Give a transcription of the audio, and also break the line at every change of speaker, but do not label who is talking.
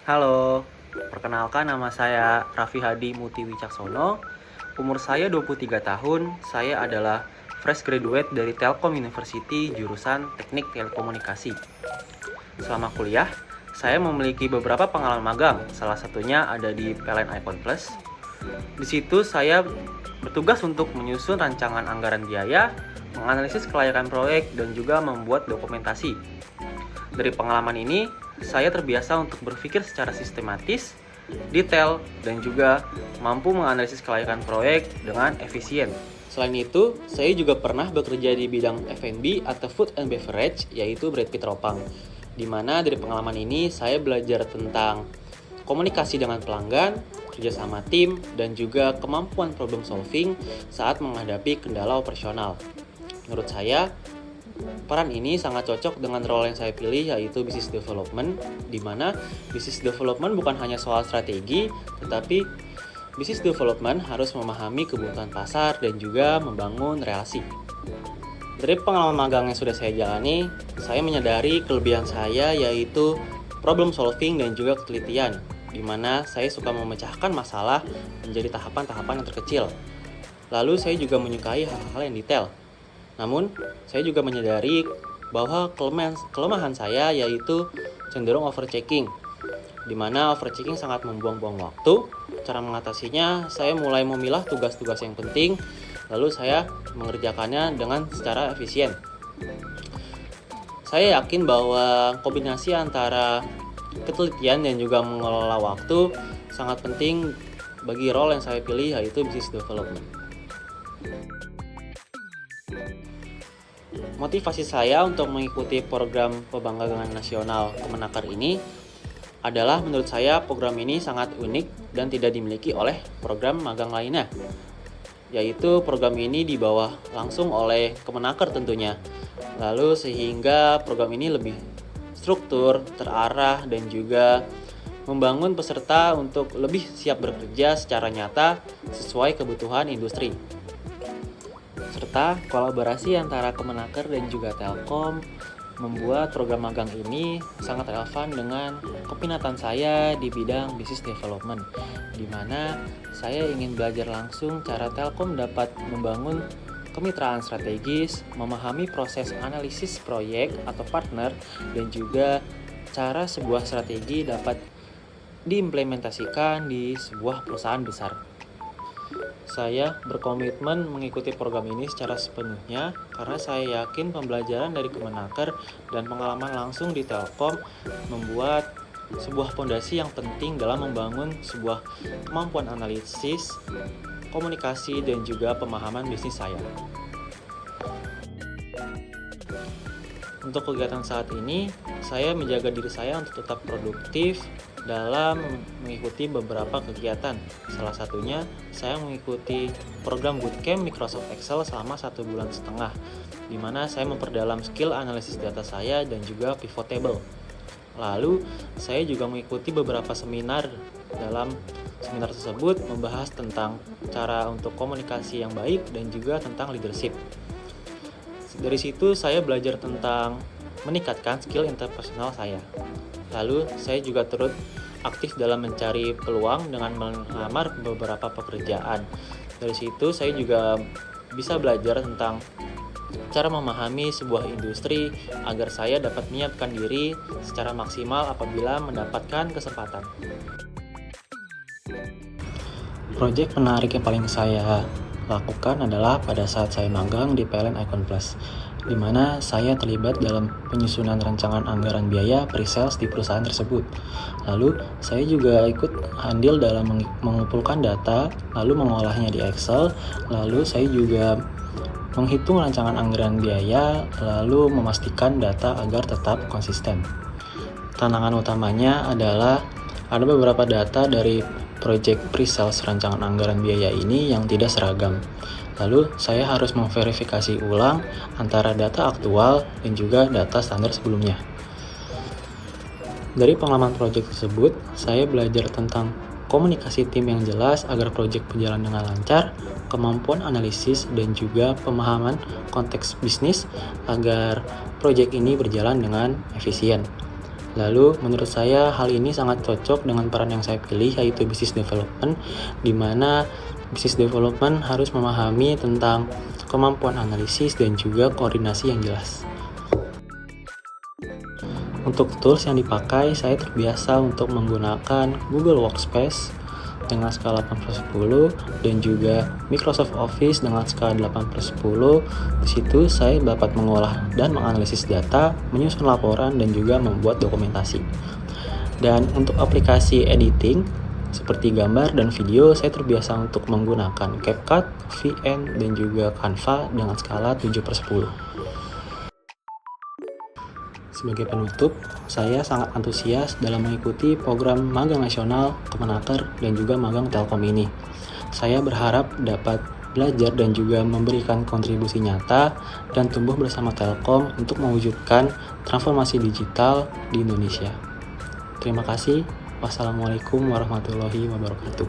Halo, perkenalkan nama saya Raffi Hadi Muti Wicaksono. Umur saya 23 tahun, saya adalah fresh graduate dari Telkom University jurusan Teknik Telekomunikasi. Selama kuliah, saya memiliki beberapa pengalaman magang, salah satunya ada di PLN Icon Plus. Di situ saya bertugas untuk menyusun rancangan anggaran biaya, menganalisis kelayakan proyek, dan juga membuat dokumentasi. Dari pengalaman ini, saya terbiasa untuk berpikir secara sistematis, detail, dan juga mampu menganalisis kelayakan proyek dengan efisien. Selain itu, saya juga pernah bekerja di bidang F&B atau Food and Beverage, yaitu Brad Pitt Ropang. Di mana dari pengalaman ini, saya belajar tentang komunikasi dengan pelanggan, kerjasama tim, dan juga kemampuan problem solving saat menghadapi kendala operasional. Menurut saya, peran ini sangat cocok dengan role yang saya pilih, yaitu business development, di mana business development bukan hanya soal strategi, tetapi business development harus memahami kebutuhan pasar dan juga membangun relasi. Dari pengalaman magang yang sudah saya jalani, saya menyadari kelebihan saya yaitu problem solving dan juga ketelitian, di mana saya suka memecahkan masalah menjadi tahapan-tahapan yang terkecil. Lalu saya juga menyukai hal-hal yang detail. Namun, saya juga menyadari bahwa kelemahan saya yaitu cenderung overchecking, di mana overchecking sangat membuang-buang waktu. Cara mengatasinya, saya mulai memilah tugas-tugas yang penting, lalu saya mengerjakannya dengan secara efisien. Saya yakin bahwa kombinasi antara ketelitian dan juga mengelola waktu sangat penting bagi role yang saya pilih, yaitu business development. Motivasi saya untuk mengikuti program pembangkangan nasional Kemenaker ini adalah menurut saya program ini sangat unik dan tidak dimiliki oleh program magang lainnya. Yaitu program ini dibawa langsung oleh Kemenaker tentunya. Lalu sehingga program ini lebih struktur, terarah, dan juga membangun peserta untuk lebih siap bekerja secara nyata sesuai kebutuhan industri. Serta kolaborasi antara Kemenaker dan juga Telkom membuat program magang ini sangat relevan dengan keminatan saya di bidang business development, di mana saya ingin belajar langsung cara Telkom dapat membangun kemitraan strategis, memahami proses analisis proyek atau partner, dan juga cara sebuah strategi dapat diimplementasikan di sebuah perusahaan besar. Saya berkomitmen mengikuti program ini secara sepenuhnya karena saya yakin pembelajaran dari Kemenaker dan pengalaman langsung di Telkom membuat sebuah fondasi yang penting dalam membangun sebuah kemampuan analisis, komunikasi, dan juga pemahaman bisnis saya. Untuk kegiatan saat ini, saya menjaga diri saya untuk tetap produktif dalam mengikuti beberapa kegiatan. Salah satunya, saya mengikuti program Bootcamp Microsoft Excel selama 1,5 bulan, di mana saya memperdalam skill analisis data saya dan juga pivot table. Lalu, saya juga mengikuti beberapa seminar. Dalam seminar tersebut membahas tentang cara untuk komunikasi yang baik dan juga tentang leadership. Dari situ saya belajar tentang meningkatkan skill interpersonal saya. Lalu saya juga turut aktif dalam mencari peluang dengan melamar beberapa pekerjaan. Dari situ saya juga bisa belajar tentang cara memahami sebuah industri agar saya dapat menyiapkan diri secara maksimal apabila mendapatkan kesempatan. Proyek menarik yang paling saya lakukan adalah pada saat saya magang di PLN Icon Plus, di mana saya terlibat dalam penyusunan rancangan anggaran biaya pre-sales di perusahaan tersebut. Lalu, saya juga ikut andil dalam mengumpulkan data, lalu mengolahnya di Excel, lalu saya juga menghitung rancangan anggaran biaya, lalu memastikan data agar tetap konsisten. Tantangan utamanya adalah ada beberapa data dari proyek pre-sales rancangan anggaran biaya ini yang tidak seragam. Lalu saya harus memverifikasi ulang antara data aktual dan juga data standar sebelumnya. Dari pengalaman proyek tersebut, saya belajar tentang komunikasi tim yang jelas agar proyek berjalan dengan lancar, kemampuan analisis, dan juga pemahaman konteks bisnis agar proyek ini berjalan dengan efisien. Lalu, menurut saya hal ini sangat cocok dengan peran yang saya pilih, yaitu business development, di mana business development harus memahami tentang kemampuan analisis dan juga koordinasi yang jelas. Untuk tools yang dipakai, saya terbiasa untuk menggunakan Google Workspace dengan skala 8/10 dan juga Microsoft Office dengan skala 8/10. Di situ saya dapat mengolah dan menganalisis data, menyusun laporan dan juga membuat dokumentasi. Dan untuk aplikasi editing seperti gambar dan video, saya terbiasa untuk menggunakan CapCut, VN dan juga Canva dengan skala 7/10. Sebagai penutup, saya sangat antusias dalam mengikuti program magang nasional Kemenaker dan juga magang Telkom ini. Saya berharap dapat belajar dan juga memberikan kontribusi nyata dan tumbuh bersama Telkom untuk mewujudkan transformasi digital di Indonesia. Terima kasih. Wassalamualaikum warahmatullahi wabarakatuh.